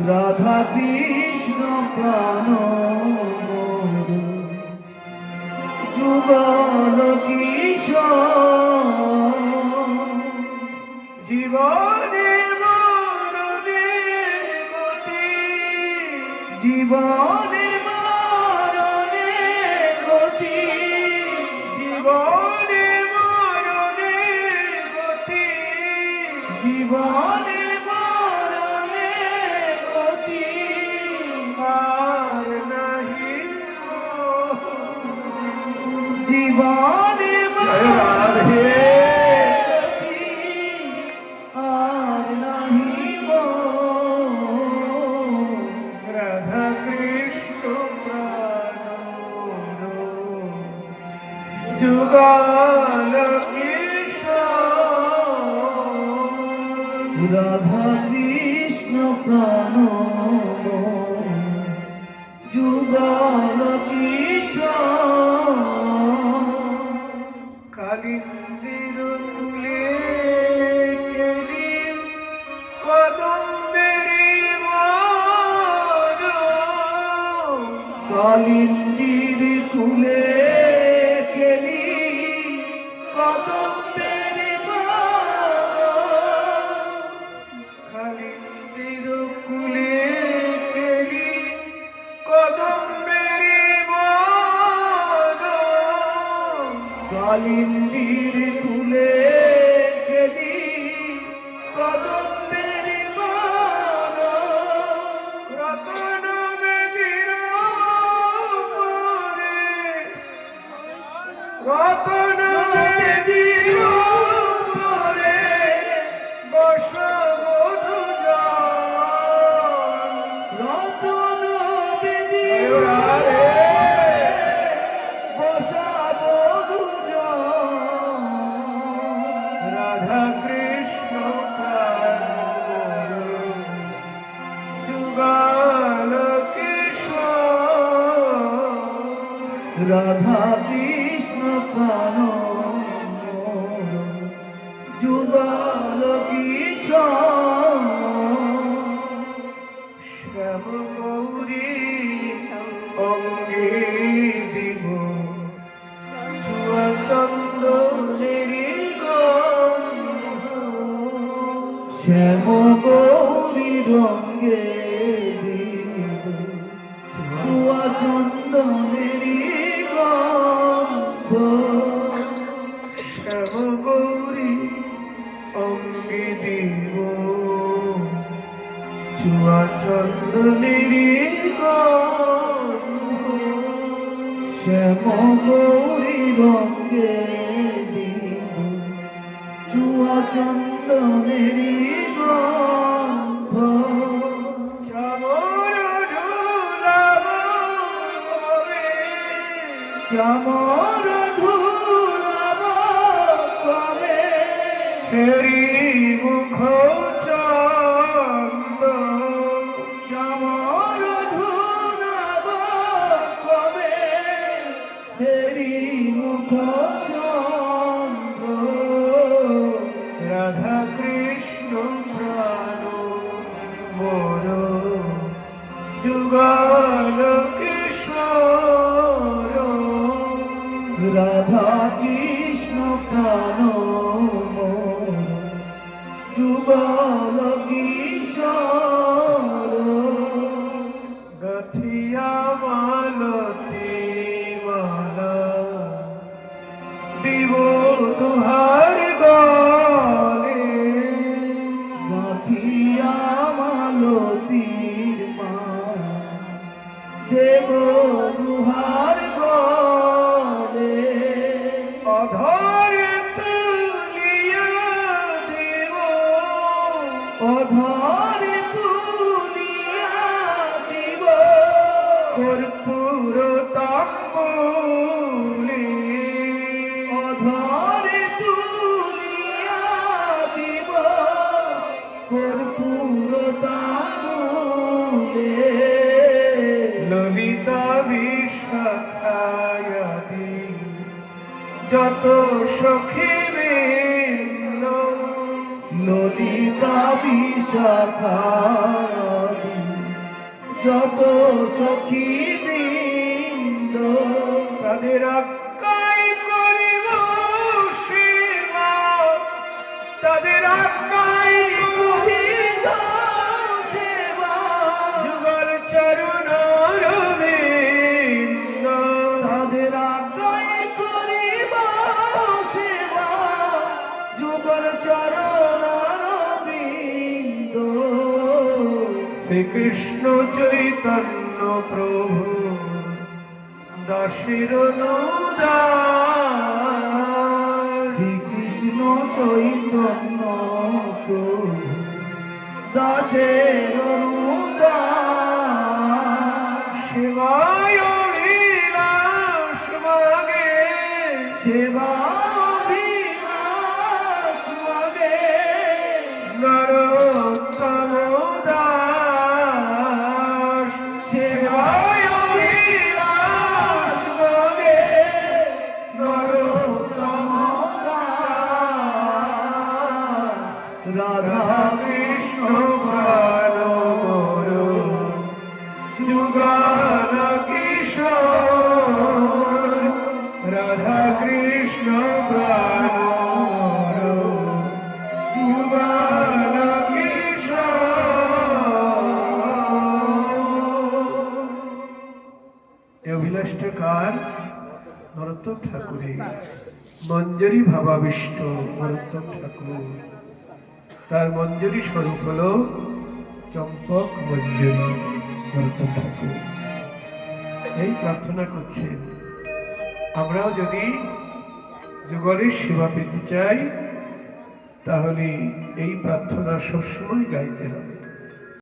রাধা কৃষ্ণ প্রাণ যুগল কিশোর জীবনে মরণে গতি জীবনে মরণে গতি জীবনে মরণে গতি জীবনে মরণে গতি আর নাহি জীবনে রাধে আর নাহি রাধা কৃষ্ণ প্রাণ যুগল কিশোর রাধা কৃষ্ণ প্রাণ যুগল কিশোর কালিন্দির ফুলে কেলি কদম্বেরি মন কালিন্দির ফুলে কেলি কদম্বেরি কালিন্দির ফুলে কেলি কদম্বেরি কালিন্দির ফুলে কেলি কদম্বেরি রতন বেদির উপরে রতন বেদির উপরে বসবধূ রতন বেদির বসবধূ রাধা কৃষ্ণ প্রাণ যুগল কিশোর রাধা কৃষ্ণ প্রাণ যুগল কিশোর শ্যাম গৌরী অঙ্গে দিব চন্দনেরি শ্যাম গৌরী রঙ্গে চুয়া চন্দনেরি গন্ধ শ্যাম গৌরী অঙ্গে দিব চুয়া চন্দনেরি গন্ধ শ্যাম গৌরী রঙ্গে দিব চুয়া চন্দনেরি গন্ধ চামর ধুলাব কবে চামর ধুলাব কবে ফেরি মুখ চন্দ চামর ধুলাব কবে ফেরি মুখ চন্দ রাধা কৃষ্ণ প্রাণ মোর যুগল কিশোর রাধা কৃষ্ণ প্রাণ মোর যুগল কিশোর গাথিয়া মালতী মালা দিব তুহার গলে গাথিয়া মালতীর মালা দেব তুহার গলে অধরে তুলিয়া দেব অধরে তুলিয়া দিব কর্পূর তাম্বুলে অধরে তুলিয়া দিব কর্পূর তাম্বুলে ললিতা বিশাখায়াদি যত সখী শাখারি যত সখী বৃন্দ তাদের আজ্ঞায় করিব সেবা, তাদের আজ্ঞায় করিব সেবা যুগল চরণ রবীন্দ্র। তাদের আজ্ঞায় করিব সেবা যুগল চরণ রবীন্দ শ্রীকৃষ্ণ চৈতন্য প্রভু দাসের অনুদাস। শ্রীকৃষ্ণ চৈতন্য প্রভু দাসের অনুদাস শিবায় লীলাস মাগে সেবা বিলাস মাগে নরোত্তম দাস। সেবায় বিলাস মাগে নরোত্তম দাস। রাধা কৃষ্ণ ভালো যুগান কিশোর, রাধা কৃষ্ণ প্রাণ যুগান কিশোর। এ অভিলাষটা কার? নরোত্তম ঠাকুরের। মঞ্জরি ভাবাবিষ্ট নরোত্তম ঠাকুর, তার মঞ্জরি স্বরূপ হল চম্পক মঞ্জরি নরোত্তম ঠাকুর। এই প্রার্থনা করছেন আমরাও যদি যুগলের সেবা পেতে চাই তাহলে এই প্রার্থনা সবসময় গাইতে হবে।